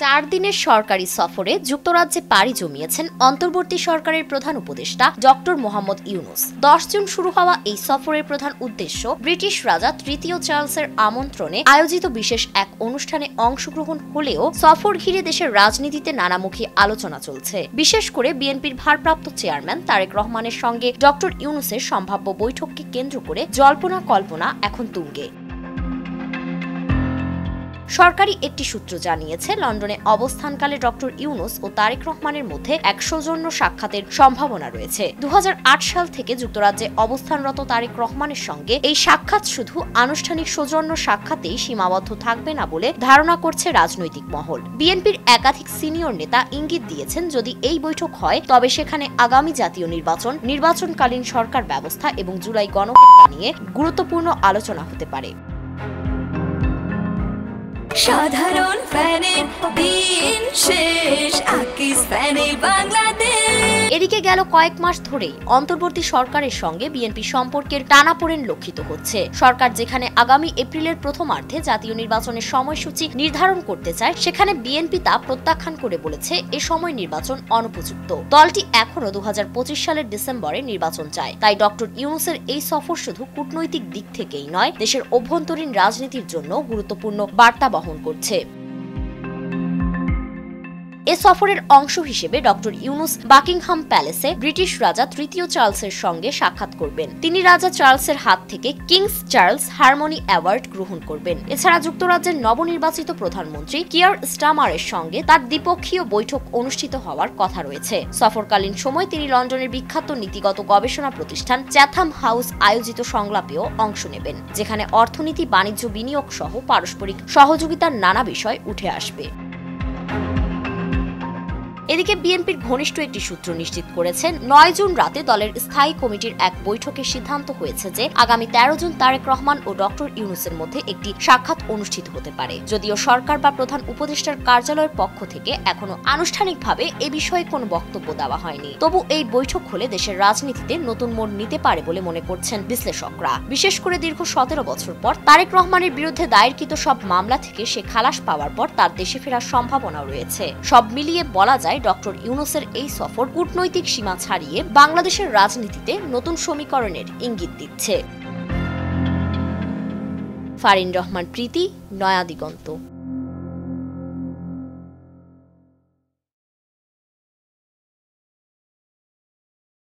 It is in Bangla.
4 দিনের সরকারি সফরে যুক্তরাজ্যে পাড়ি জমিয়েছেন অন্তর্বর্তী সরকারের প্রধান উপদেষ্টা ডক্টর মোহাম্মদ ইউনুস। 10 জুন শুরু হওয়া এই সফরের প্রধান উদ্দেশ্য ব্রিটিশ রাজা তৃতীয় চার্লসের আমন্ত্রণে আয়োজিত বিশেষ এক অনুষ্ঠানে অংশগ্রহণ হলেও সফর ঘিরে দেশের রাজনীতিতে নানামুখী আলোচনা চলছে। বিশেষ করে বিএনপির ভারপ্রাপ্ত চেয়ারম্যান তারেক রহমানের সঙ্গে ডক্টর ইউনুসের সম্ভাব্য বৈঠককে কেন্দ্র করে জল্পনা কল্পনা এখন তুঙ্গে। সরকারি একটি সূত্র জানিয়েছে, লন্ডনে অবস্থানকালে ডক্টর ইউনুস ও তারেক রহমানের মধ্যে এক সৌজন্য সাক্ষাতের সম্ভাবনা রয়েছে। 2008 সাল থেকে যুক্তরাজ্যে অবস্থানরত তারেক রহমানের সঙ্গে এই সাক্ষাৎ শুধু আনুষ্ঠানিক সৌজন্য সাক্ষাতেই সীমাবদ্ধ থাকবে না বলে ধারণা করছে রাজনৈতিক মহল। বিএনপির একাধিক সিনিয়র নেতা ইঙ্গিত দিয়েছেন, যদি এই বৈঠক হয় তবে সেখানে আগামী জাতীয় নির্বাচনকালীন সরকার ব্যবস্থা এবং জুলাই গণহত্যা নিয়ে গুরুত্বপূর্ণ আলোচনা হতে পারে। সাধারণ ফ্যানের দিন শেষ, আকিস ফ্যানে বাংলাদেশ। এদিকে গেল কয়েক মাস ধরেই অন্তর্বর্তী সরকারের সঙ্গে বিএনপি সম্পর্কের টানাপোড়েন লক্ষিত হচ্ছে। সরকার যেখানে আগামী এপ্রিলের প্রথমার্ধে জাতীয় নির্বাচনের সময়সূচি নির্ধারণ করতে চায়, সেখানে বিএনপি তা প্রত্যাখ্যান করে বলেছে এ সময় নির্বাচন অনুপযুক্ত। দলটি এখনো 2025 সালের ডিসেম্বরে নির্বাচন চায়। তাই ডক্টর ইউনুসের এই সফর শুধু কূটনৈতিক দিক থেকেই নয়, দেশের অভ্যন্তরীণ রাজনীতির জন্য গুরুত্বপূর্ণ বার্তা বহন করছে। এ সফরের অংশ হিসেবে ডক্টর ইউনুস বাকিংহাম প্যালেসে ব্রিটিশ রাজা তৃতীয় চার্লসের সঙ্গে সাক্ষাৎ করবেন। তিনি রাজা চার্লসের হাত থেকে কিংস চার্লস হারমোনি অ্যাওয়ার্ড গ্রহণ করবেন। এছাড়া যুক্তরাজ্যের নবনির্বাচিত প্রধানমন্ত্রী কিয়ার স্টারমারের সঙ্গে তার দ্বিপক্ষীয় বৈঠক অনুষ্ঠিত হওয়ার কথা রয়েছে। সফরকালীন সময় তিনি লন্ডনের বিখ্যাত নীতিগত গবেষণা প্রতিষ্ঠান চ্যাথাম হাউস আয়োজিত সংলাপেও অংশ নেবেন, যেখানে অর্থনীতি, বাণিজ্য, বিনিয়োগ সহ পারস্পরিক সহযোগিতার নানা বিষয় উঠে আসবে। এদিকে বিএনপির ঘনিষ্ঠ একটি সূত্র নিশ্চিত করেছে, 9 জুন রাতে দলের স্থায়ী কমিটির এক বৈঠকে সিদ্ধান্ত হয়েছে যে আগামী 13 জুন তারেক রহমান ও ডক্টর ইউনুসের মধ্যে একটি সাক্ষাৎ অনুষ্ঠিত হতে পারে। যদিও সরকার বা প্রধান উপদেষ্টার কার্যালয়ের পক্ষ থেকে এখনো আনুষ্ঠানিকভাবে এ বিষয়ে কোনো বক্তব্য দেওয়া হয়নি, তবু এই বৈঠক হলে দেশের রাজনীতিতে নতুন মোড় নিতে পারে বলে মনে করছেন বিশ্লেষকরা। বিশেষ করে দীর্ঘ 17 বছর পর তারেক রহমানের বিরুদ্ধে দায়েরকৃত সব মামলা থেকে সে খালাস পাওয়ার পর তার দেশে ফেরার সম্ভাবনাও রয়েছে। সব মিলিয়ে বলা যায়, ডক্টর ইউনুসের এই সফর কূটনৈতিক সীমা ছাড়িয়ে বাংলাদেশের রাজনীতিতে নতুন সমীকরণের ইঙ্গিত দিচ্ছে। ফারিন রহমান প্রীতি, নয়া দিগন্ত।